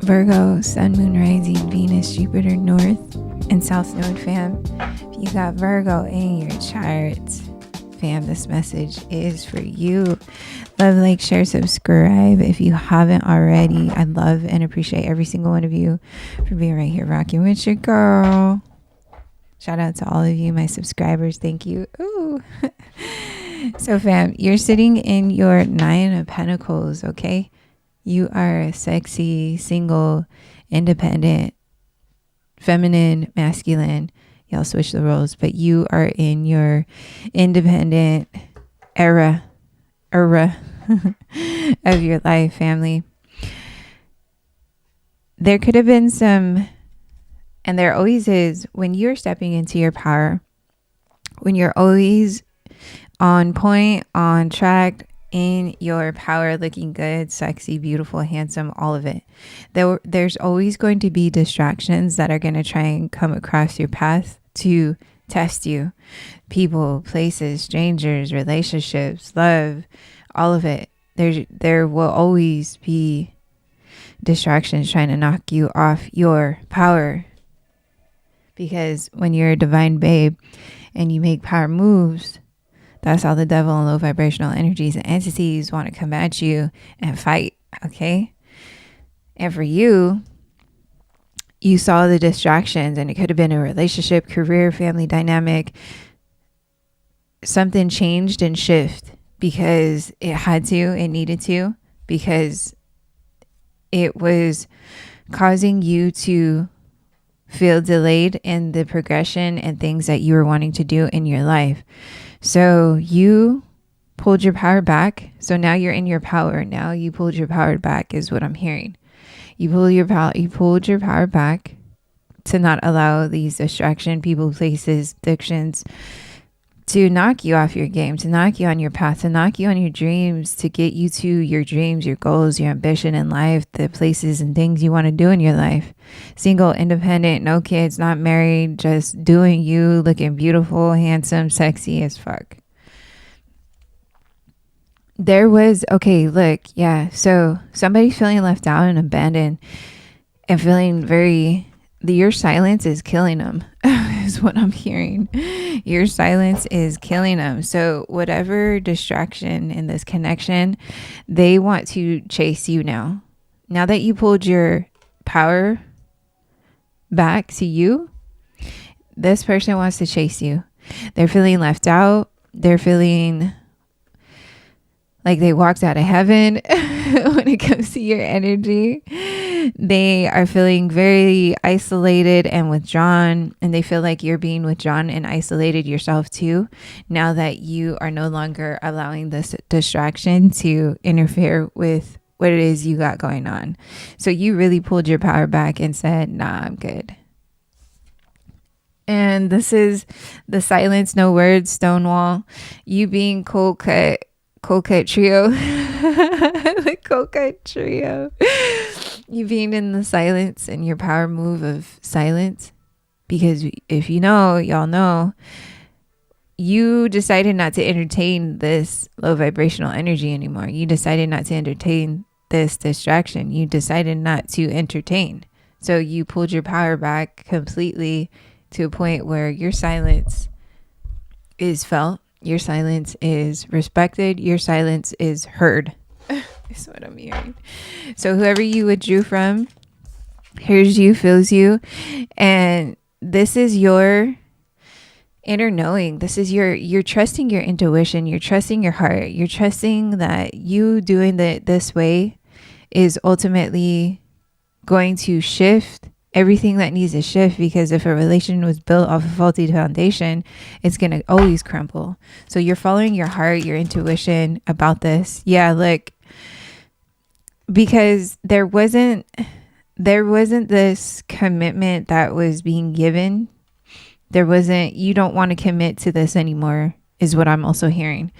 Virgo, Sun, Moon, Rising, Venus, Jupiter, North, and South Node, fam. If you got Virgo in your chart, fam, this message is for you. Love, like, share, subscribe if you haven't already. I love and appreciate every single one of you for being right here rocking with your girl. Shout out to all of you, my subscribers. Thank you. Ooh. So, fam, you're sitting in your Nine of Pentacles, okay? You are sexy, single, independent, feminine, masculine. Y'all switch the roles, but you are in your independent era of your life, family. There could have been some, and there always is, when you're stepping into your power, when you're always on point, on track, in your power, looking good, sexy, beautiful, handsome, all of it. There's always going to be distractions that are going to try and come across your path to test you. People, places, strangers, relationships, love, all of it. There will always be distractions trying to knock you off your power. Because when you're a divine babe and you make power moves, that's how the devil and low vibrational energies and entities want to come at you and fight, okay? And for you, you saw the distractions, and it could have been a relationship, career, family dynamic. Something changed and shift because it had to, it needed to, because it was causing you to feel delayed in the progression and things that you were wanting to do in your life. So you pulled your power back. So now you're in your power. Now you pulled your power back is what I'm hearing. You pulled your power back to not allow these distraction, people, places, addictions to knock you off your game, to knock you on your path, to knock you on your dreams, to get you to your dreams, your goals, your ambition in life, the places and things you want to do in your life. Single, independent, no kids, not married, just doing you, looking beautiful, handsome, sexy as fuck. There was, okay, look, yeah. So somebody's feeling left out and abandoned and feeling your silence is killing them is what I'm hearing. Your silence is killing them. So whatever distraction in this connection, they want to chase you now. Now that you pulled your power back to you, this person wants to chase you. They're feeling left out. They're feeling like they walked out of heaven when it comes to your energy. They are feeling very isolated and withdrawn, and they feel like you're being withdrawn and isolated yourself too, now that you are no longer allowing this distraction to interfere with what it is you got going on. So you really pulled your power back and said, nah, I'm good. And this is the silence, no words, Stonewall. You being cold cut trio. The cold cut trio. You being in the silence and your power move of silence. Because if you know, y'all know, you decided not to entertain this low vibrational energy anymore. You decided not to entertain this distraction. You decided not to entertain. So you pulled your power back completely to a point where your silence is felt. Your silence is respected. Your silence is heard. Is what I'm hearing. So whoever you withdrew from hears you, feels you. And this is your inner knowing. This is you're trusting your intuition. You're trusting your heart. You're trusting that you doing this way is ultimately going to shift everything that needs to shift, because if a relation was built off a faulty foundation, it's going to always crumble. So you're following your heart, your intuition about this. Yeah, look, because there wasn't this commitment that was being given. You don't want to commit to this anymore, is what I'm also hearing.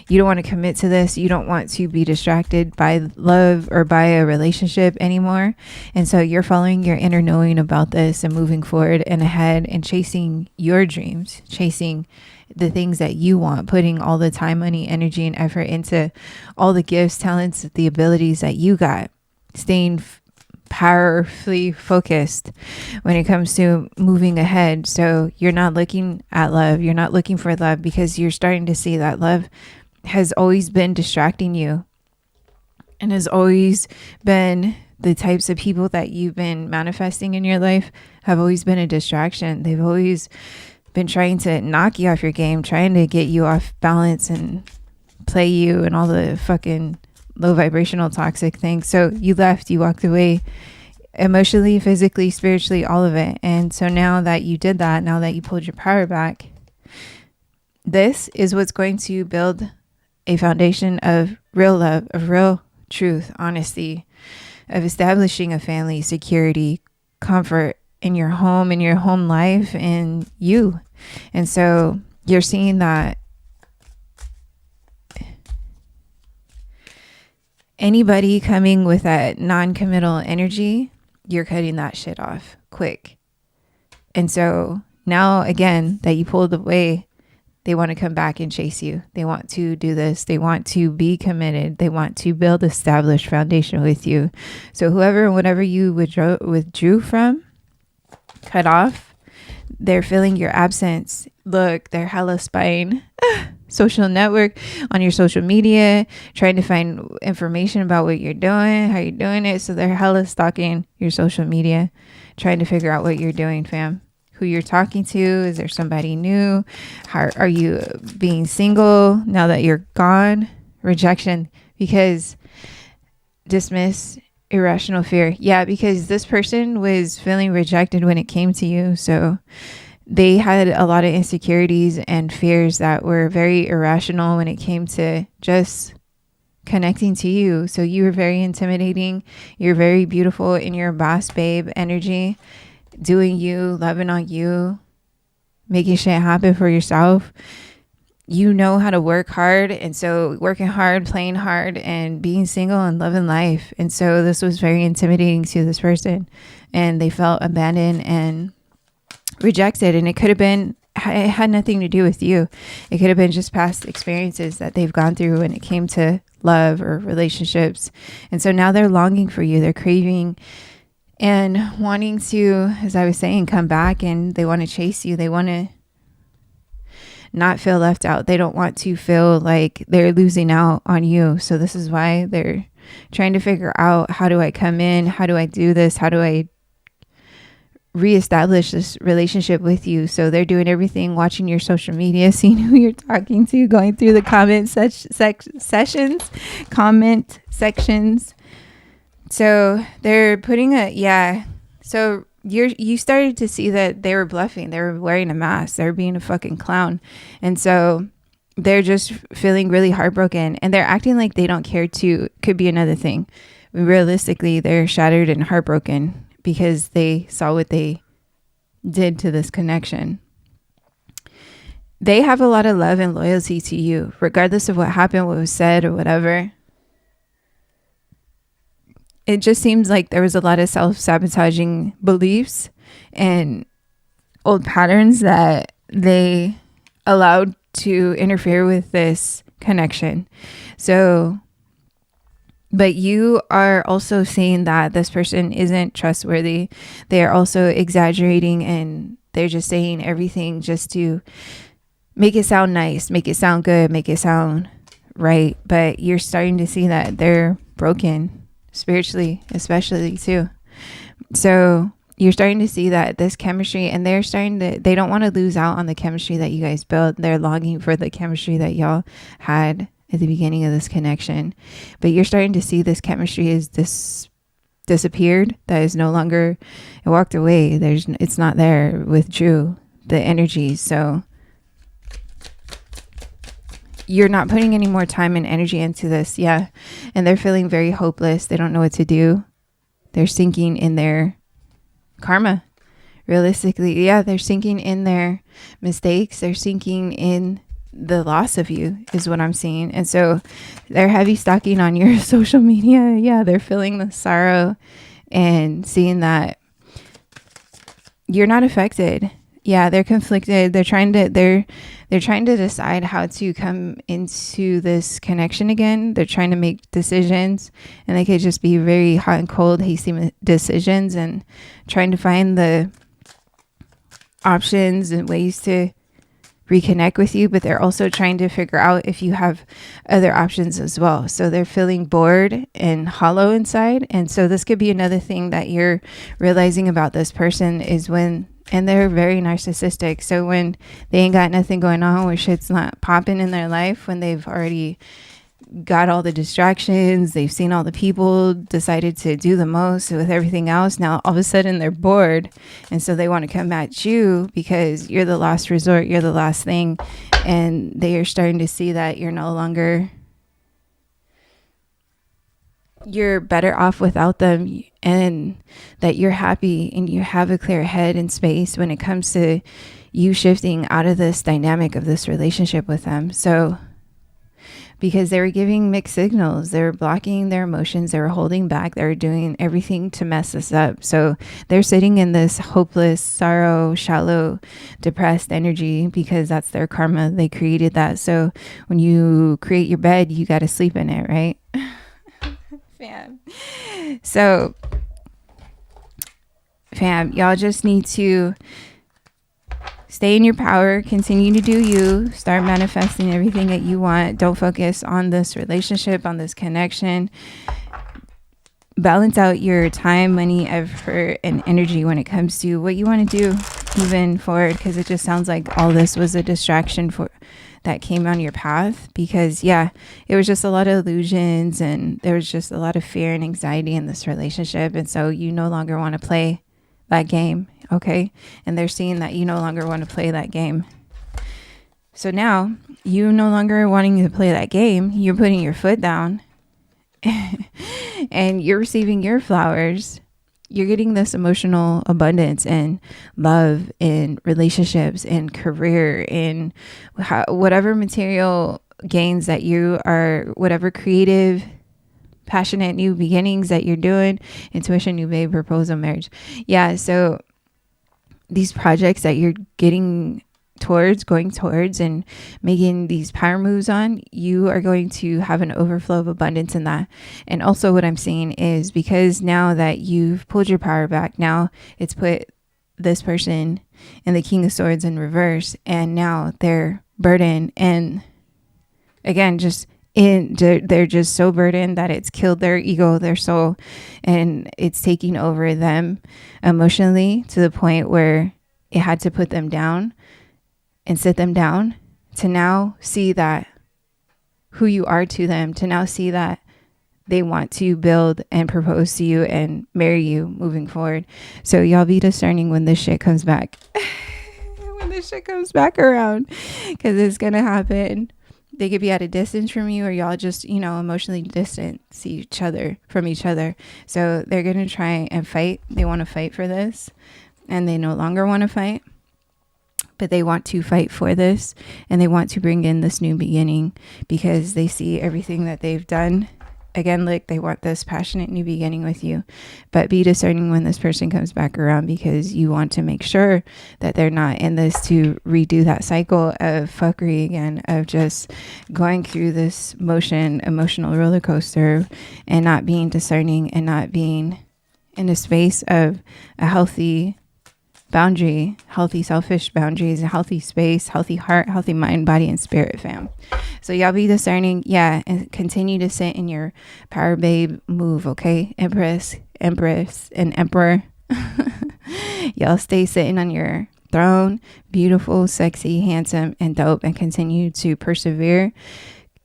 You don't want to commit to this. You don't want to be distracted by love or by a relationship anymore. And so you're following your inner knowing about this and moving forward and ahead and chasing your dreams, chasing the things that you want, putting all the time, money, energy, and effort into all the gifts, talents, the abilities that you got, staying powerfully focused when it comes to moving ahead. So you're not looking at love. You're not looking for love because you're starting to see that love has always been distracting you and has always been the types of people that you've been manifesting in your life have always been a distraction. They've always been trying to knock you off your game, trying to get you off balance and play you and all the fucking low vibrational toxic things. So you left, you walked away emotionally, physically, spiritually, all of it. And so now that you did that, now that you pulled your power back, this is what's going to build a foundation of real love, of real truth, honesty, of establishing a family, security, comfort in your home life, and you. And so you're seeing that anybody coming with that non-committal energy, you're cutting that shit off quick. And so now again that you pulled away, they want to come back and chase you. They want to do this. They want to be committed. They want to build established foundation with you. So whoever and whatever you withdrew from, cut off, they're feeling your absence. Look, they're hella spying social network on your social media, trying to find information about what you're doing, how you're doing it. So they're hella stalking your social media, trying to figure out what you're doing, fam. Who you're talking to. Is there somebody new? How are you being single now that you're gone? Rejection, because dismiss, irrational fear. Yeah, because this person was feeling rejected when it came to you. So they had a lot of insecurities and fears that were very irrational when it came to just connecting to you. So you were very intimidating. You're very beautiful in your boss babe energy, doing you, loving on you, making shit happen for yourself. You know how to work hard. And so working hard, playing hard, and being single and loving life. And so this was very intimidating to this person. And they felt abandoned and rejected. And it could have been, it had nothing to do with you. It could have been just past experiences that they've gone through when it came to love or relationships. And so now they're longing for you. They're craving and wanting to, as I was saying, come back, and they want to chase you. They want to not feel left out. They don't want to feel like they're losing out on you. So this is why they're trying to figure out, how do I come in? How do I do this? How do I reestablish this relationship with you? So they're doing everything, watching your social media, seeing who you're talking to, going through the comment comment sections. So they're putting so you started to see that they were bluffing. They were wearing a mask. They were being a fucking clown. And so they're just feeling really heartbroken, and they're acting like they don't care too. Could be another thing. Realistically, they're shattered and heartbroken because they saw what they did to this connection. They have a lot of love and loyalty to you, regardless of what happened, what was said, or whatever. It just seems like there was a lot of self-sabotaging beliefs and old patterns that they allowed to interfere with this connection. So, but you are also seeing that this person isn't trustworthy. They are also exaggerating, and they're just saying everything just to make it sound nice, make it sound good, make it sound right. But you're starting to see that they're broken. Spiritually, especially too. So you're starting to see that this chemistry, and they don't want to lose out on the chemistry that you guys built. They're longing for the chemistry that y'all had at the beginning of this connection. But you're starting to see this chemistry is disappeared. That is no longer, it walked away. It's not there, withdrew the energy. So you're not putting any more time and energy into this. Yeah. And they're feeling very hopeless. They don't know what to do. They're sinking in their karma. Realistically, yeah, they're sinking in their mistakes. They're sinking in the loss of you is what I'm seeing. And so they're heavy stalking on your social media. Yeah, they're feeling the sorrow and seeing that you're not affected. Yeah, they're conflicted. They're trying to decide how to come into this connection again. They're trying to make decisions, and they could just be very hot and cold, hasty decisions, and trying to find the options and ways to reconnect with you, but they're also trying to figure out if you have other options as well. So they're feeling bored and hollow inside. And so this could be another thing that you're realizing about this person is and they're very narcissistic. So when they ain't got nothing going on, or shit's not popping in their life, when they've already got all the distractions, they've seen all the people, decided to do the most with everything else, now all of a sudden they're bored, and so they want to come at you because you're the last resort, you're the last thing, and they are starting to see that you're better off without them, and that you're happy and you have a clear head and space when it comes to you shifting out of this dynamic of this relationship with them. So because they were giving mixed signals, they were blocking their emotions, they were holding back, they were doing everything to mess us up. So they're sitting in this hopeless, sorrow, shallow, depressed energy because that's their karma. They created that. So when you create your bed, you got to sleep in it, right? So fam, y'all just need to stay in your power, continue to do you, start manifesting everything that you want. Don't focus on this relationship, on this connection. Balance out your time, money, effort, and energy when it comes to what you want to do moving forward, because it just sounds like all this was a distraction that came on your path, because it was just a lot of illusions, and there was just a lot of fear and anxiety in this relationship, and so you no longer want to play that game. Okay. And they're seeing that you no longer want to play that game. So now you no longer wanting to play that game, you're putting your foot down and you're receiving your flowers. You're getting this emotional abundance and love in relationships and career and whatever material gains that you are, whatever creative, passionate new beginnings that you're doing, intuition, you may propose a marriage. So these projects that you're going towards and making these power moves on, you are going to have an overflow of abundance in that. And also what I'm seeing is, because now that you've pulled your power back, now it's put this person and the King of Swords in reverse, and now they're burdened, and again, they're just so burdened that it's killed their ego, their soul, and it's taking over them emotionally to the point where it had to put them down and sit them down to now see that who you are to them, to now see that they want to build and propose to you and marry you moving forward. So y'all be discerning when this shit comes back. When this shit comes back around, because it's going to happen. They could be at a distance from you, or y'all just, emotionally distance from each other. So they're going to try and fight. They want to fight for this, and they no longer want to fight, but they want to fight for this, and they want to bring in this new beginning because they see everything that they've done. Again, like, they want this passionate new beginning with you, but be discerning when this person comes back around, because you want to make sure that they're not in this to redo that cycle of fuckery again, of just going through this emotional roller coaster, and not being discerning, and not being in a space of a healthy boundary, healthy selfish boundaries, a healthy space, healthy heart, healthy mind, body, and spirit, fam. So y'all be discerning, and continue to sit in your power babe move, okay? Empress, and Emperor. Y'all stay sitting on your throne, beautiful, sexy, handsome, and dope, and continue to persevere,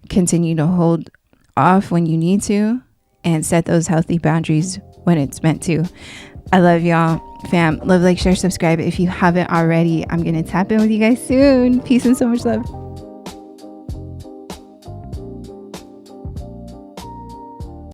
continue to hold off when you need to, and set those healthy boundaries when it's meant to. I love y'all, fam. Love, like, share, subscribe if you haven't already. I'm gonna tap in with you guys soon. Peace and so much love.